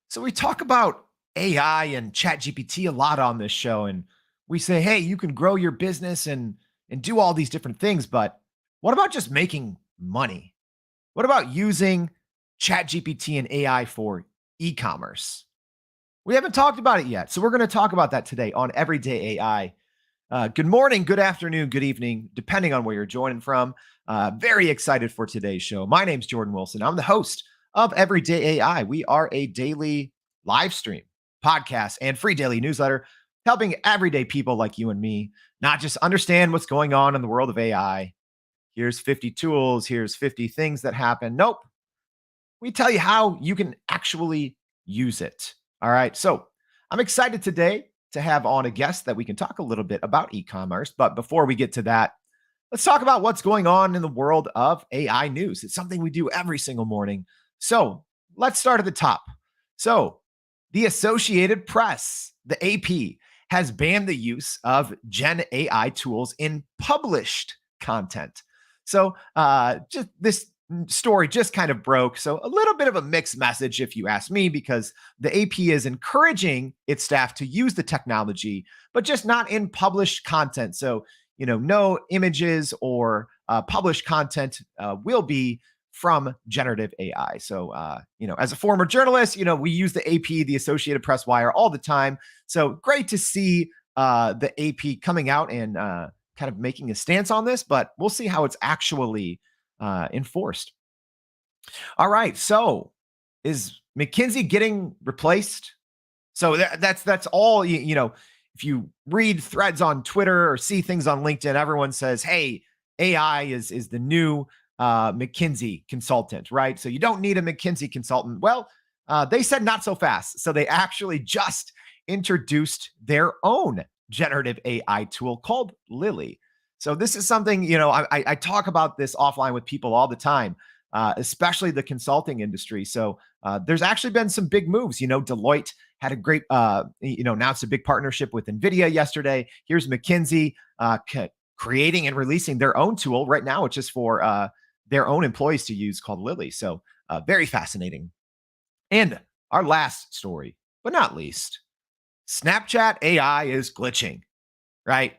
So we talk about AI and ChatGPT a lot on this show, and we say, hey, you can grow your business and do all these different things, but what about just making money? What about using ChatGPT and AI for e-commerce? We haven't talked about it yet, so we're going to talk about that today on Everyday AI. Good morning, good afternoon, good evening, depending on where you're joining from. Very excited for today's show. My name's Jordan Wilson. I'm the host of Everyday AI. We are a daily live stream, podcast, and free daily newsletter helping everyday people like you and me not just understand what's going on in the world of AI. Here's 50 tools, here's 50 things that happen. Nope. We tell you how you can actually use it. All right. So I'm excited today to have on a guest that we can talk a little bit about e-commerce. But before we get to that, let's talk about what's going on in the world of AI news. It's something we do every single morning. So let's start at the top. So the Associated Press, the AP, has banned the use of Gen AI tools in published content. So just this story just kind of broke. So a little bit of a mixed message, if you ask me, because the AP is encouraging its staff to use the technology, but just not in published content. So, no images or published content will be from generative AI. So, as a former journalist, we use the AP, the Associated Press wire all the time. So great to see the AP coming out and kind of making a stance on this, but we'll see how it's actually enforced. All right. So is McKinsey getting replaced? So that's all, if you read threads on Twitter or see things on LinkedIn, everyone says, hey, AI is the new McKinsey consultant, right? So you don't need a McKinsey consultant. Well, they said not so fast. So they actually just introduced their own generative AI tool called Lily. So this is something, I talk about this offline with people all the time, especially the consulting industry. So there's actually been some big moves. Deloitte had a great, announced a big partnership with NVIDIA yesterday. Here's McKinsey creating and releasing their own tool right now, which is for their own employees to use, called Lily. So very fascinating. And our last story, but not least, Snapchat AI is glitching, right?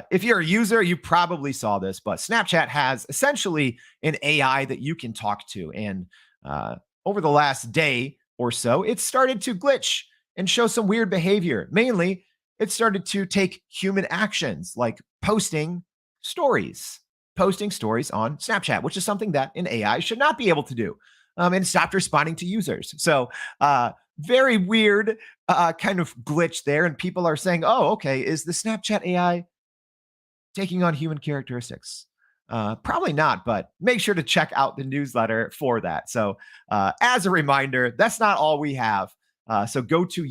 If you're a user, you probably saw this, but Snapchat has essentially an AI that you can talk to. And over the last day or so, it started to glitch and show some weird behavior. Mainly, it started to take human actions like posting stories on Snapchat, which is something that an AI should not be able to do, and stopped responding to users. So very weird kind of glitch there. And people are saying, oh, okay, is the Snapchat AI taking on human characteristics? Probably not, but make sure to check out the newsletter for that. So as a reminder, that's not all we have. So go to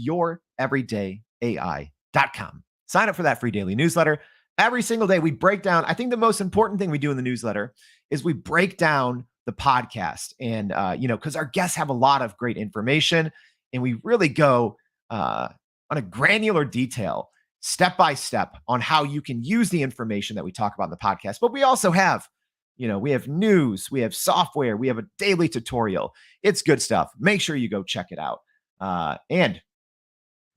youreverydayai.com. Sign up for that free daily newsletter. Every single day we break down, I think the most important thing we do in the newsletter is we break down the podcast. And, because our guests have a lot of great information and we really go on a granular detail, step by step, on how you can use the information that we talk about in the podcast. But we also have, we have news, we have software, we have a daily tutorial. It's good stuff. Make sure you go check it out. And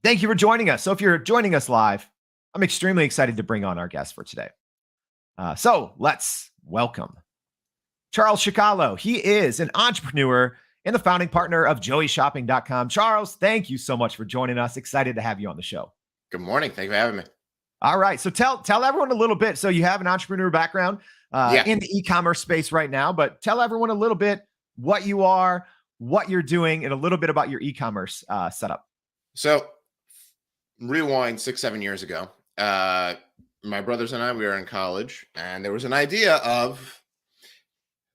thank you for joining us. So if you're joining us live, I'm extremely excited to bring on our guest for today. So let's welcome Charles Chakkalo. He is an entrepreneur and the founding partner of joeyshopping.com. Charles, thank you so much for joining us. Excited to have you on the show. Good morning. Thank you for having me. All right. So tell everyone a little bit. So you have an entrepreneur background in the e-commerce space right now, but tell everyone a little bit what you are, what you're doing, and a little bit about your e-commerce setup. So rewind 6-7 years ago, my brothers and I, we were in college, and there was an idea of,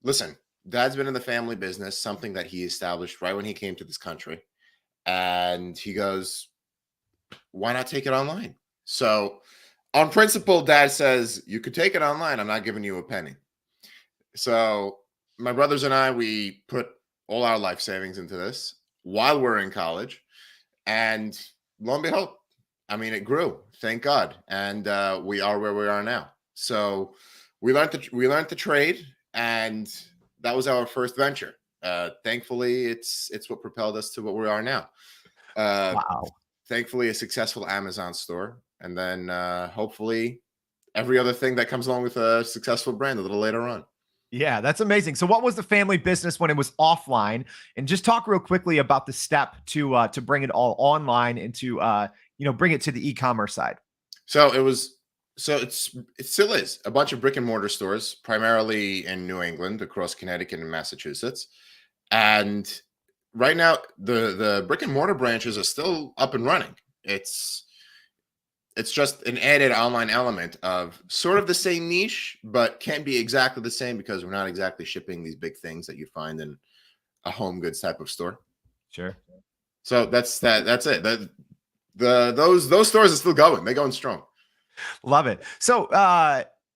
listen, Dad's been in the family business, something that he established right when he came to this country. And he goes, why not take it online? So on principle, Dad says, you could take it online. I'm not giving you a penny. So my brothers and I, we put all our life savings into this while we're in college. And lo and behold, it grew, thank God. And we are where we are now. So we learned the trade, and that was our first venture. Thankfully, it's what propelled us to what we are now. Uh, Wow. Thankfully, a successful Amazon store, and then hopefully every other thing that comes along with a successful brand a little later on. Yeah, that's amazing. So what was the family business when it was offline? And just talk real quickly about the step to bring it all online and to bring it to the e-commerce side. So it was. So it still is a bunch of brick and mortar stores, primarily in New England, across Connecticut and Massachusetts. And right now, the brick and mortar branches are still up and running. It's just an added online element of sort of the same niche, but can't be exactly the same because we're not exactly shipping these big things that you find in a home goods type of store. Sure. So that's that. That's it. Those stores are still going. They're going strong. Love it. So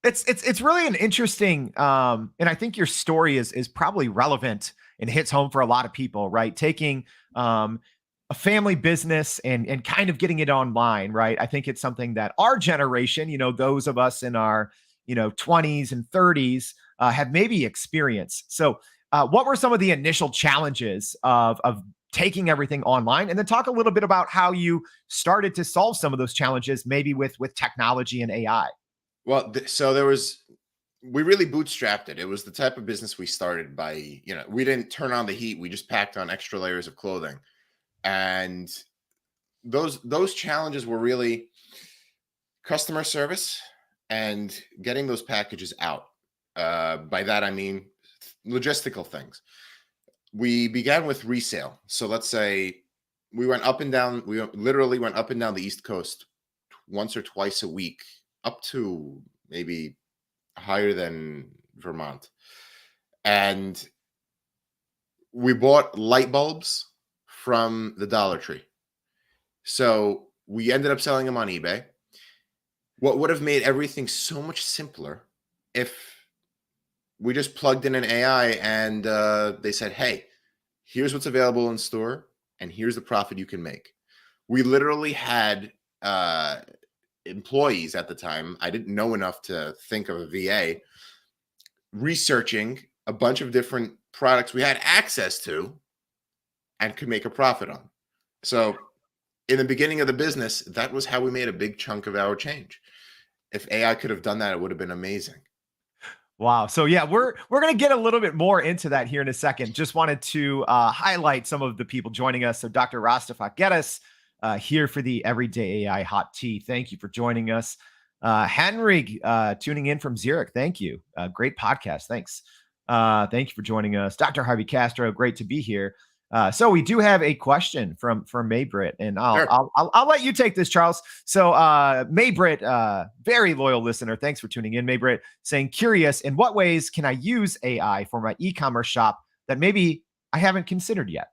it's really an interesting and I think your story is probably relevant and hits home for a lot of people, right? Taking a family business and kind of getting it online, right? I think it's something that our generation, those of us in our 20s and 30s have maybe experienced. So what were some of the initial challenges of taking everything online, and then talk a little bit about how you started to solve some of those challenges, maybe with technology and AI. Well, so we really bootstrapped it. It was the type of business we started by, we didn't turn on the heat. We just packed on extra layers of clothing. And those challenges were really customer service and getting those packages out. By that, I mean logistical things. We began with resale. So let's say we literally went up and down the East Coast once or twice a week, up to maybe higher than Vermont. And we bought light bulbs from the Dollar Tree. So we ended up selling them on eBay. What would have made everything so much simpler if we just plugged in an AI and they said, hey, here's what's available in store and here's the profit you can make. We literally had employees at the time. I didn't know enough to think of a VA researching a bunch of different products we had access to and could make a profit on. So in the beginning of the business, that was how we made a big chunk of our change. If AI could have done that, it would have been amazing. Wow. So yeah, we're going to get a little bit more into that here in a second. Just wanted to highlight some of the people joining us. So Dr. Rastafak Geddes here for the Everyday AI Hot Tea. Thank you for joining us. Henry tuning in from Zurich. Thank you. Great podcast. Thanks. Thank you for joining us. Dr. Harvey Castro, great to be here. So we do have a question from Maybrit, and I'll let you take this, Charles. So Maybrit, very loyal listener. Thanks for tuning in, Maybrit, saying, curious, in what ways can I use AI for my e-commerce shop that maybe I haven't considered yet?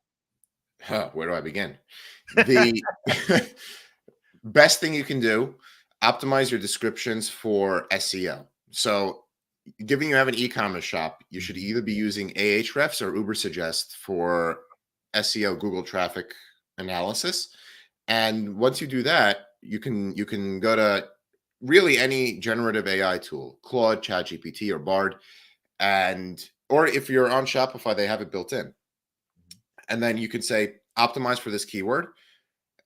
Where do I begin? The best thing you can do, optimize your descriptions for SEO. So given you have an e-commerce shop, you should either be using Ahrefs or Ubersuggest for SEO, Google traffic analysis. And once you do that, you can go to really any generative AI tool, Claude, ChatGPT, or Bard, or if you're on Shopify, they have it built in. And then you can say, optimize for this keyword,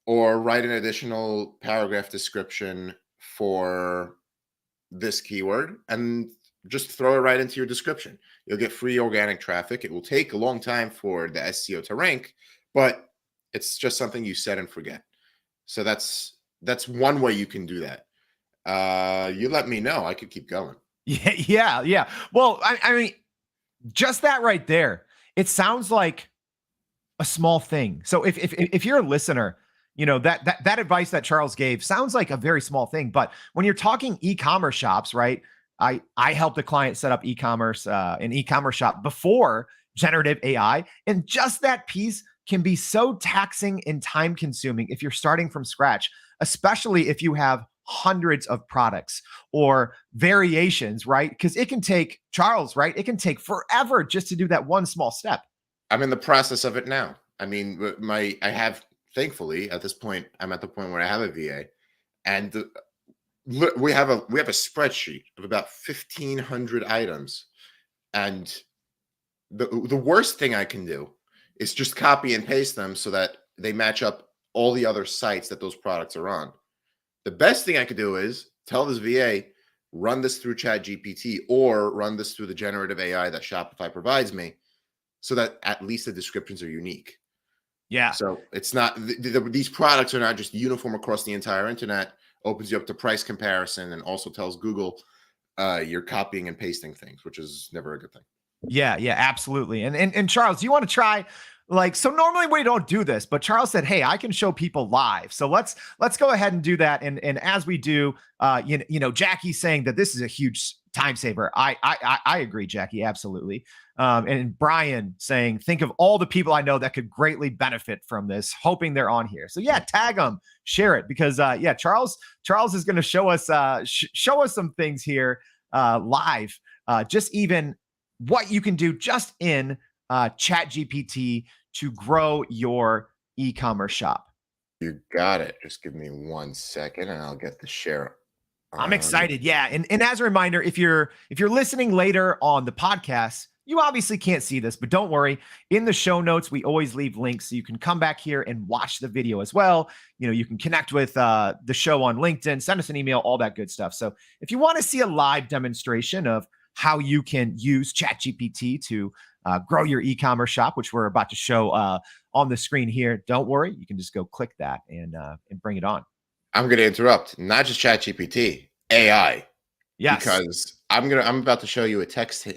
or write an additional paragraph description for this keyword, and just throw it right into your description. You'll get free organic traffic. It will take a long time for the SEO to rank, but it's just something you set and forget. So that's one way you can do that. You let me know. I could keep going. Yeah. Well, I mean, just that right there, it sounds like a small thing. So if you're a listener, that advice that Charles gave sounds like a very small thing. But when you're talking e-commerce shops, right? I helped a client set up an e-commerce shop before generative AI, and just that piece can be so taxing and time consuming if you're starting from scratch, especially if you have hundreds of products or variations, right? Because it can take, Charles, right? It can take forever just to do that one small step. I'm in the process of it now. I mean, thankfully at this point, I'm at the point where I have a VA, and we have a spreadsheet of about 1,500 items, and the worst thing I can do is just copy and paste them so that they match up all the other sites that those products are on. The best thing I could do is tell this VA, run this through ChatGPT or run this through the generative AI that Shopify provides me so that at least the descriptions are unique. Yeah. So it's not, these products are not just uniform across the entire internet, opens you up to price comparison and also tells Google you're copying and pasting things, which is never a good thing. Yeah, absolutely. And Charles, do you want to try, like, so normally we don't do this, but Charles said, "Hey, I can show people live." So let's go ahead and do that. And as we do, Jackie's saying that this is a huge time saver. I agree, Jackie, absolutely. And Brian saying, "Think of all the people I know that could greatly benefit from this," hoping they're on here. So yeah, tag them, share it, because Charles is going to show us some things here live, just even what you can do just in ChatGPT to grow your e-commerce shop. You got it. Just give me 1 second and I'll get the share. I'm excited. Yeah. And as a reminder, if you're listening later on the podcast, you obviously can't see this, but don't worry. In the show notes, we always leave links so you can come back here and watch the video as well. You can connect with the show on LinkedIn, send us an email, all that good stuff. So if you want to see a live demonstration of how you can use ChatGPT to grow your e-commerce shop, which we're about to show on the screen here, don't worry. You can just go click that and bring it on. I'm going to interrupt. Not just ChatGPT, AI. Yes. Because I'm about to show you a text to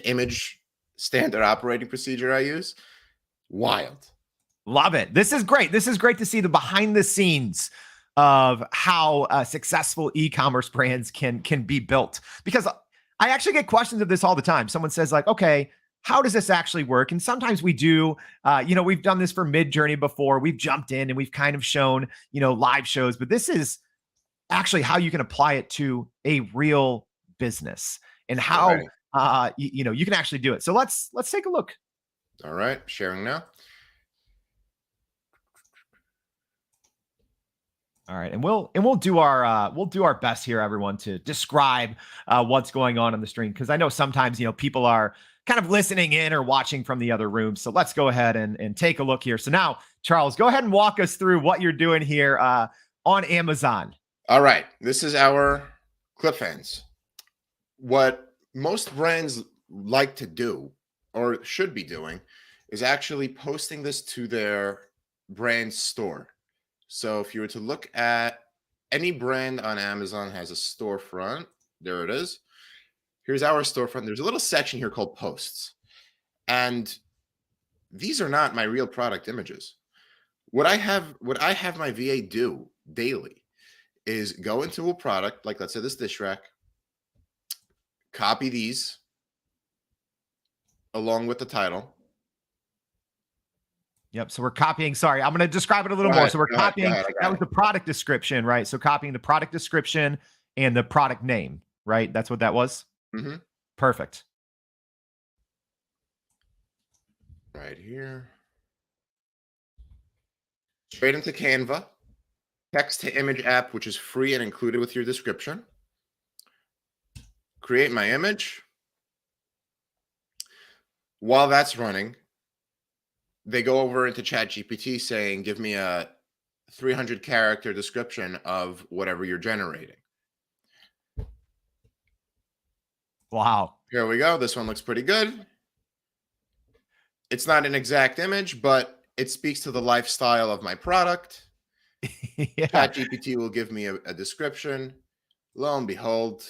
image standard operating procedure I use. Wild. Love it. This is great. This is great to see the behind the scenes of how successful e-commerce brands can be built, because I actually get questions of this all the time. Someone says, like, okay, how does this actually work? And sometimes we do, we've done this for Midjourney before. We've jumped in and we've kind of shown, live shows, but this is actually how you can apply it to a real business and how, you can actually do it. So let's take a look. All right. Sharing now. All right, and we'll do our best here, everyone, to describe what's going on the screen, because I know sometimes people are kind of listening in or watching from the other room. So let's go ahead and take a look here. So now, Charles, go ahead and walk us through what you're doing here on Amazon. All right, this is our ClipFans. What most brands like to do or should be doing is actually posting this to their brand store. So if you were to look at any brand on Amazon has a storefront, there it is. Here's our storefront. There's a little section here called posts. And these are not my real product images. What I have my VA do daily is go into a product, like let's say this dish rack, copy these along with the title. Yep. So we're copying. Sorry, I'm going to describe it a little more. So we're copying. That was the product description, right? So copying the product description and the product name, right? That's what that was. Mm-hmm. Perfect. Right here. Straight into Canva. Text to image app, which is free and included with your description. Create my image. While that's running, they go over into ChatGPT saying, give me a 300 character description of whatever you're generating. Wow. Here we go. This one looks pretty good. It's not an exact image, but it speaks to the lifestyle of my product. Yeah. ChatGPT will give me a description. Lo and behold,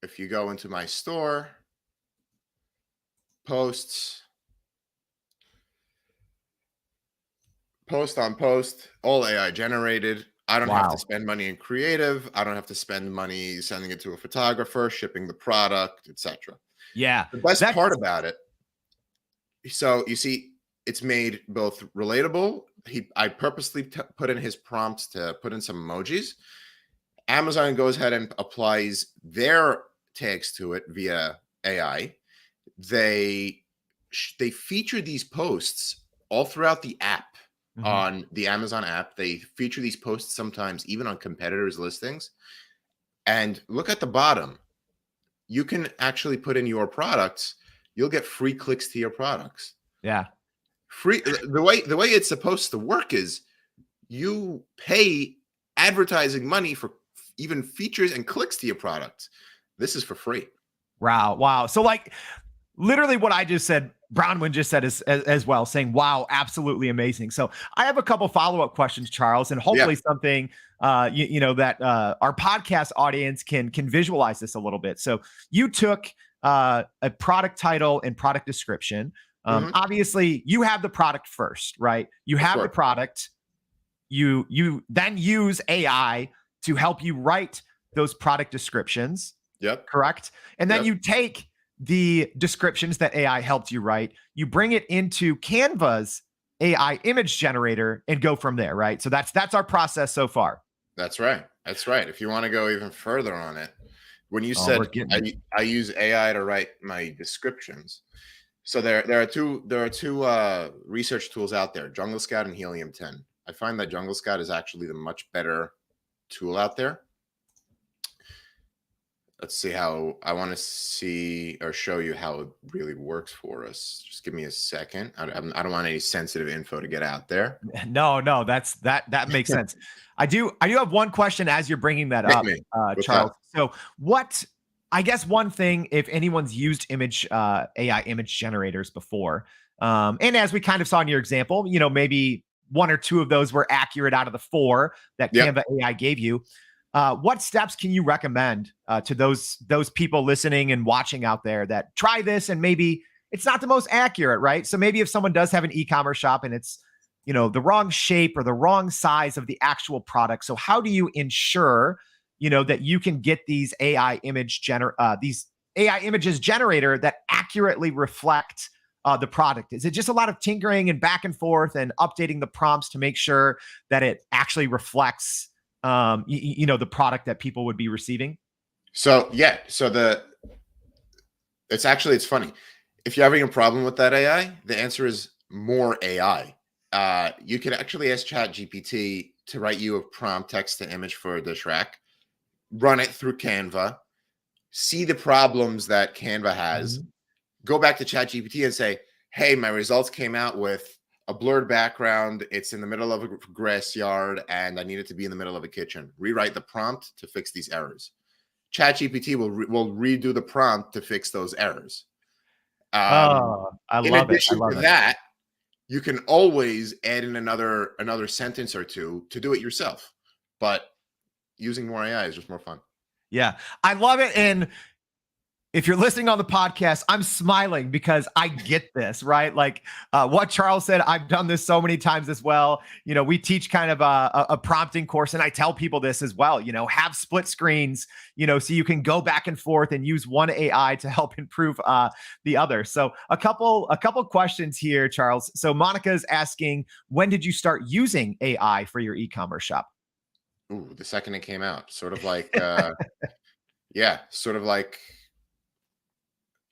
if you go into my store, posts, post on post, all AI generated. I don't have to spend money in creative. I don't have to spend money sending it to a photographer, shipping the product, etc. Yeah. The best part about it, so you see, it's made both relatable. I purposely put in his prompts to put in some emojis. Amazon goes ahead and applies their tags to it via AI. They feature these posts all throughout the app. Mm-hmm. On the Amazon app, they feature these posts sometimes even on competitors' listings. And look at the bottom. You can actually put in your products you'll get free clicks to your products. Yeah. Free the way it's supposed to work is you pay advertising money for even features and clicks to your products. This is for free. Wow. Wow. So like literally what I just said, Brownwind just said as well, saying, wow, absolutely amazing. So I have a couple follow-up questions, Charles, and hopefully something, that our podcast audience can visualize this a little bit. So you took a product title and product description. Obviously you have the product first, right? You have the product. You then use AI to help you write those product descriptions. Yep. Correct. And then you take the descriptions that AI helped you write, you bring it into Canva's AI image generator and go from there, right? So that's our process so far. That's right. That's right. If you want to go even further on it, when you said I use AI to write my descriptions, so there are two research tools out there, Jungle Scout and Helium 10. I find that Jungle Scout is actually the much better tool out there. Let's see how I want to see or show you how it really works for us. Just give me a second. I don't want any sensitive info to get out there. No, that makes sense. I do have one question as you're bringing that up, Charles. So I guess one thing, if anyone's used AI image generators before, and as we kind of saw in your example, maybe one or two of those were accurate out of the 4 that Canva AI gave you. What steps can you recommend to those people listening and watching out there that try this and maybe it's not the most accurate, right? So maybe if someone does have an e-commerce shop and it's, the wrong shape or the wrong size of the actual product. So how do you ensure, that you can get these AI images generator that accurately reflect the product? Is it just a lot of tinkering and back and forth and updating the prompts to make sure that it actually reflects the product that people would be receiving? So it's funny. If you're having a problem with that AI, the answer is more AI. You can actually ask ChatGPT to write you a prompt text to image for a dish rack, run it through Canva, see the problems that Canva has, go back to ChatGPT and say, hey, my results came out with a blurred background. It's in the middle of a grass yard and I need it to be in the middle of a kitchen. Rewrite the prompt to fix these errors. ChatGPT will redo the prompt to fix those errors. In addition to that, you can always add in another sentence or two to do it yourself. But using more AI is just more fun. Yeah, I love it. And if you're listening on the podcast, I'm smiling because I get this, right? Like what Charles said, I've done this so many times as well. We teach kind of a prompting course and I tell people this as well, have split screens, so you can go back and forth and use one AI to help improve the other. So a couple questions here, Charles. So Monica's asking, when did you start using AI for your e-commerce shop? Ooh, the second it came out, sort of like,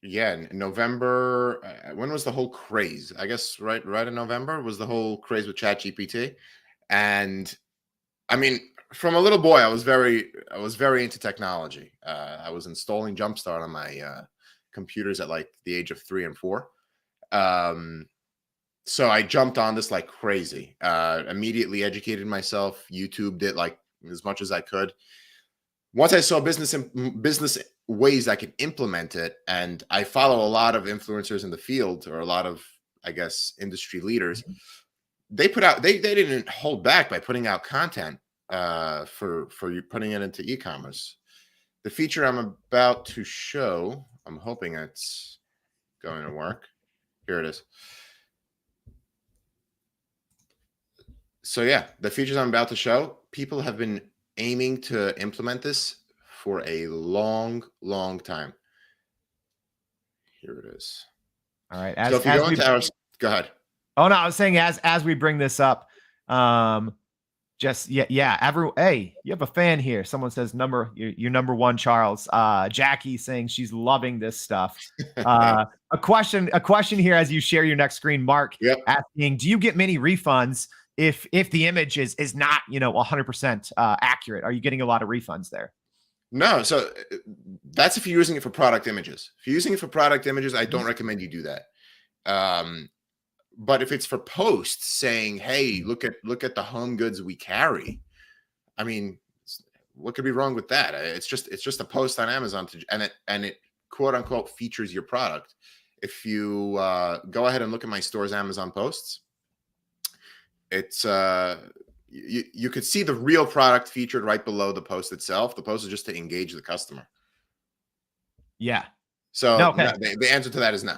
in November. When was the whole craze? I guess right in November was the whole craze with ChatGPT. And I mean, from a little boy, I was very into technology. I was installing Jumpstart on my computers at like the age of 3 and 4. So I jumped on this like crazy. Immediately educated myself. YouTubed it like as much as I could. Once I saw business ways I could implement it, and I follow a lot of influencers in the field, or a lot of, I guess, industry leaders. They didn't hold back by putting out content for you putting it into e-commerce. The feature I'm about to show, I'm hoping it's going to work. Here it is. So yeah, the features I'm about to show, people have been aiming to implement this for a long time. Here it is. All right. So if you go into our, go ahead. Oh no, I was saying as we bring this up, hey, you have a fan here. Someone says you're number 1, Charles. Jackie saying she's loving this stuff. A question here as you share your next screen, Mark, asking, do you get many refunds if the image is not 100% accurate? Are you getting a lot of refunds there? No, so that's if you're using it for product images. If you're using it for product images, I don't Mhm. recommend you do that. But if it's for posts saying, "Hey, look at the home goods we carry," I mean, what could be wrong with that? It's just a post on Amazon and it quote unquote features your product. If you go ahead and look at my store's Amazon posts, it's you could see the real product featured right below the post itself. The post is just to engage the customer. Yeah. No, So no, okay. the answer to that is no.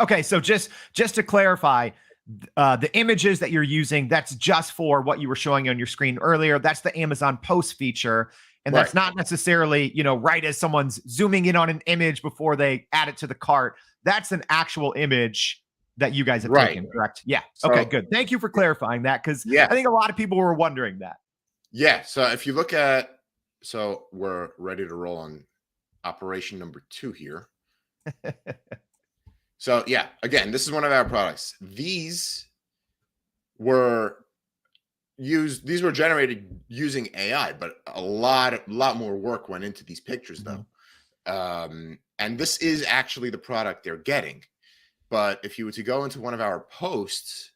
Okay. So just to clarify, the images that you're using, that's just for what you were showing on your screen earlier. That's the Amazon Post feature. And Right. that's not necessarily, right as someone's zooming in on an image before they add it to the cart. That's an actual image that you guys have Right. taken, correct? Yeah. Okay, So good. Thank you for clarifying that, because yeah, I think a lot of people were wondering that. yeah. So if you look at, so we're ready to roll on operation number 2 here. So yeah, again, this is one of our products. Were these were generated using AI, but a lot more work went into these pictures though. And this is actually the product they're getting. But if you were to go into one of our posts,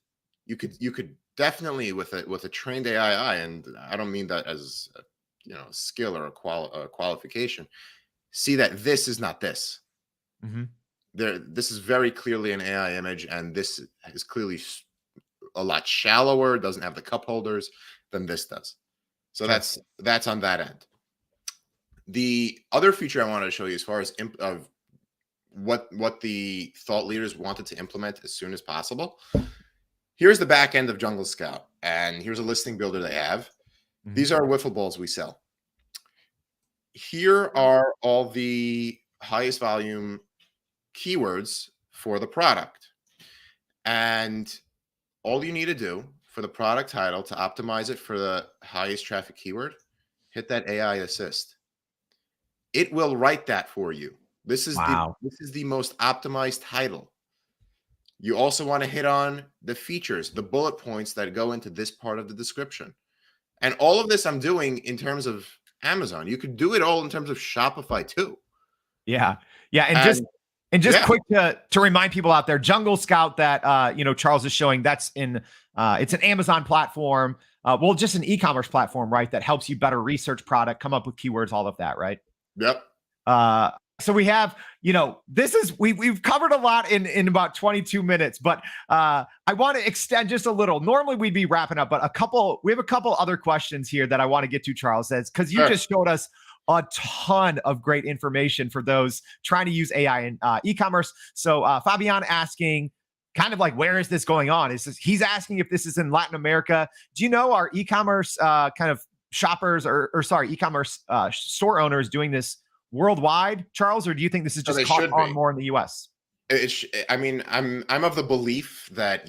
you could definitely with a trained AI, and I don't mean that as a skill or a qualification, see that this is not this. Mhm. This is very clearly an AI image, and this is clearly a lot shallower, doesn't have the cup holders than this does. So Sure. that's on that end. The other feature I wanted to show you, as far as of what the thought leaders wanted to implement as soon as possible. Here's the back end of Jungle Scout, and here's a listing builder they have. Mhm. These are wiffle balls we sell. Here are all the highest volume keywords for the product. And all you need to do for the product title to optimize it for the highest traffic keyword, hit that AI assist. It will write that for you. This is Wow. the most optimized title. You also want to hit on the features, the bullet points that go into this part of the description. And all of this I'm doing in terms of Amazon. You could do it all in terms of Shopify too. Yeah. Yeah. And just And yeah, quick to remind people out there, Jungle Scout that Charles is showing, that's it's an Amazon platform. Well, just an e-commerce platform, right? That helps you better research product, come up with keywords, all of that, right? yep. So we have, we've covered a lot in about 22 minutes, but I want to extend just a little. Normally we'd be wrapping up, but we have a couple other questions here that I want to get to, Charles, says, because you Sure. just showed us a ton of great information for those trying to use AI in e-commerce. So Fabian asking, kind of like, where is this going on? He's asking if this is in Latin America. Do you know, are e-commerce kind of shoppers or sorry, e-commerce store owners doing this worldwide, Charles, or do you think this is So just they caught should on be. more in the US? I mean, I'm of the belief that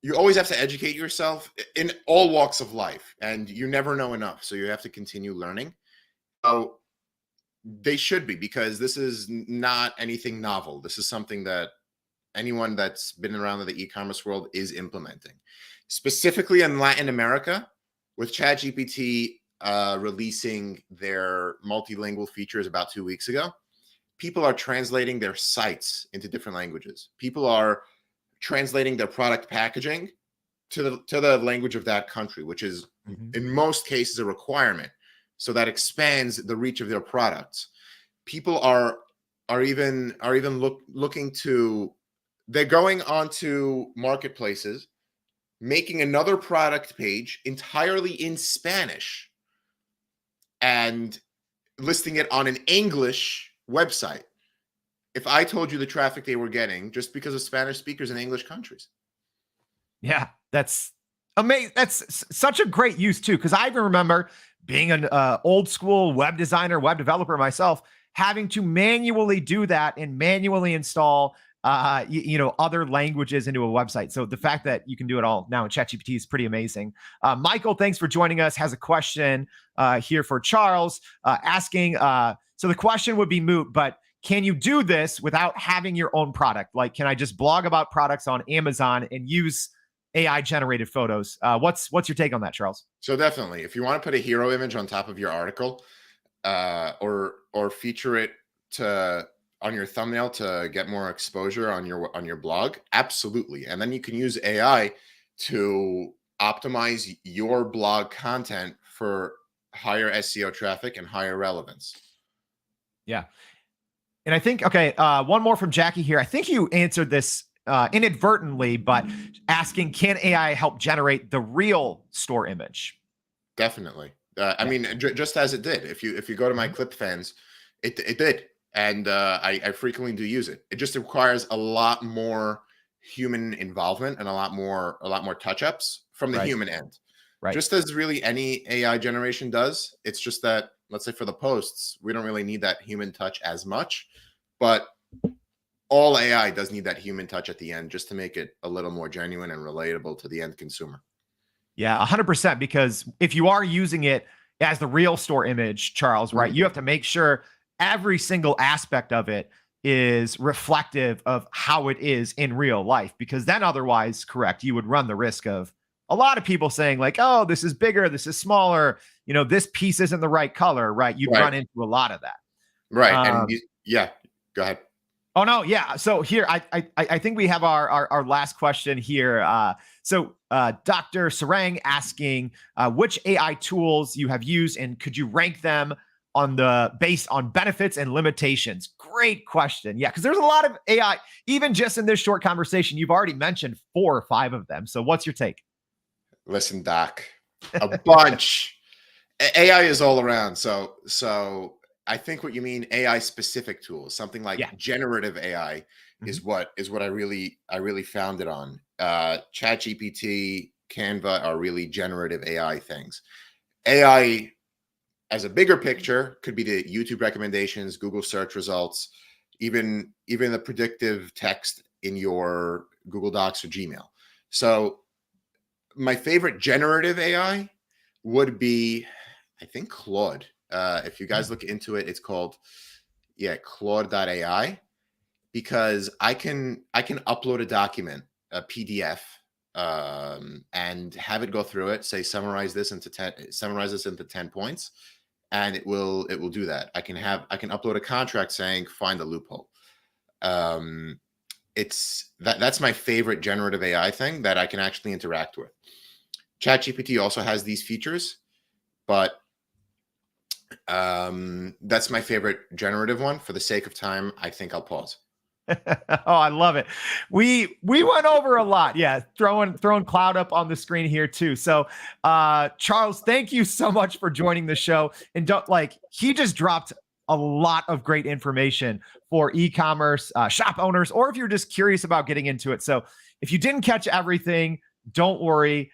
you always have to educate yourself in all walks of life, and you never know enough, so you have to continue learning. So they should be, because this is not anything novel. This is something that anyone that's been around in the e-commerce world is implementing. Specifically in Latin America, with ChatGPT releasing their multilingual features about 2 weeks ago, people are translating their sites into different languages. People are translating their product packaging to the language of that country, which is in most cases a requirement. So that expands the reach of their products. People are even looking to, they're going onto marketplaces, making another product page entirely in Spanish and listing it on an English website. If I told you the traffic they were getting just because of Spanish speakers in English countries. Yeah, that's amazing. That's such a great use too, because I even remember being an old school web designer, web developer myself, having to manually do that and manually install other languages into a website. So the fact that you can do it all now in ChatGPT is pretty amazing. Michael, thanks for joining us, has a question here for Charles, asking, so the question would be moot, but can you do this without having your own product? Like, can I just blog about products on Amazon and use AI generated photos. What's your take on that, Charles? So definitely, if you want to put a hero image on top of your article, or feature it to on your thumbnail to get more exposure on your blog, absolutely. And then you can use AI to optimize your blog content for higher SEO traffic and higher relevance. Yeah. And I think, okay, one more from Jackie here. I think you answered this inadvertently, but asking, can AI help generate the real store image? Definitely. I mean, just as it did. If you go to my clip fans, it did, and I frequently do use it. It just requires a lot more human involvement and a lot more touch ups from the human end. Right. Just as really any AI generation does. It's just that, let's say for the posts, we don't really need that human touch as much, but all AI does need that human touch at the end just to make it a little more genuine and relatable to the end consumer. Yeah, 100%. Because if you are using it as the real store image, Charles, right, you have to make sure every single aspect of it is reflective of how it is in real life. Because then otherwise, correct, you would run the risk of a lot of people saying like, oh, this is bigger, this is smaller, this piece isn't the right color, right? You'd run into a lot of that. Right. And yeah, go ahead. Oh no, yeah. So here, I think we have our last question here. So Dr. Sarang asking which AI tools you have used and could you rank them based on benefits and limitations? Great question. Yeah, because there's a lot of AI. Even just in this short conversation, you've already mentioned 4 or 5 of them. So what's your take? Listen, Doc, a bunch. AI is all around. So I think what you mean AI specific tools, something like generative AI is what I really found it on. ChatGPT, Canva are really generative AI things. AI as a bigger picture could be the YouTube recommendations, Google search results, even the predictive text in your Google Docs or Gmail. So my favorite generative AI would be, I think, Claude. If you guys look into it, it's called Claude.ai, because I can upload a document, a PDF, and have it go through it, say summarize this into 10 points, and it will do that. I can upload a contract saying find a loophole. That's my favorite generative AI thing that I can actually interact with. ChatGPT also has these features, but that's my favorite generative one. For the sake of time, I think I'll pause. Oh, I love it. We went over a lot. Yeah, throwing Cloud up on the screen here too. So Charles, thank you so much for joining the show. And he just dropped a lot of great information for e-commerce shop owners, or if you're just curious about getting into it. So if you didn't catch everything, don't worry.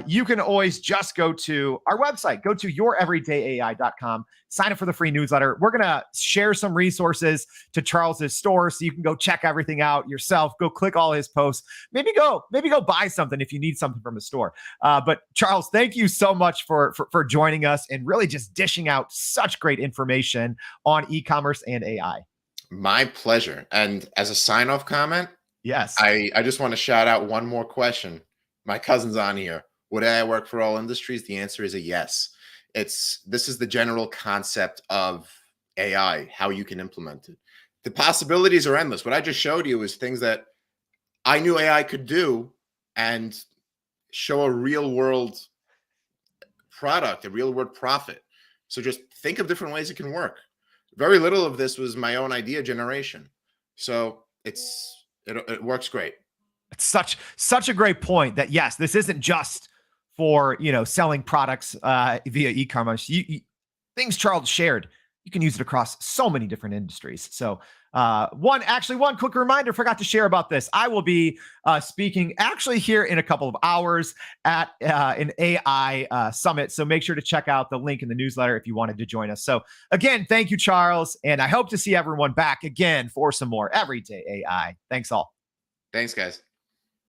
You can always just go to our website, go to youreverydayai.com, sign up for the free newsletter. We're going to share some resources to Charles's store so you can go check everything out yourself. Go click all his posts. Maybe go buy something if you need something from the store. But Charles, thank you so much for joining us and really just dishing out such great information on e-commerce and AI. My pleasure. And as a sign-off comment, yes, I just want to shout out one more question. My cousin's on here. Would AI work for all industries? The answer is a yes. This is the general concept of AI, how you can implement it. The possibilities are endless. What I just showed you is things that I knew AI could do and show a real world product, a real world profit. So just think of different ways it can work. Very little of this was my own idea generation. So it works great. It's such a great point that yes, this isn't just for selling products via e-commerce. Things Charles shared, you can use it across so many different industries. So one quick reminder, forgot to share about this. I will be speaking actually here in a couple of hours at an AI summit. So make sure to check out the link in the newsletter if you wanted to join us. So again, thank you, Charles. And I hope to see everyone back again for some more Everyday AI. Thanks all. Thanks, guys.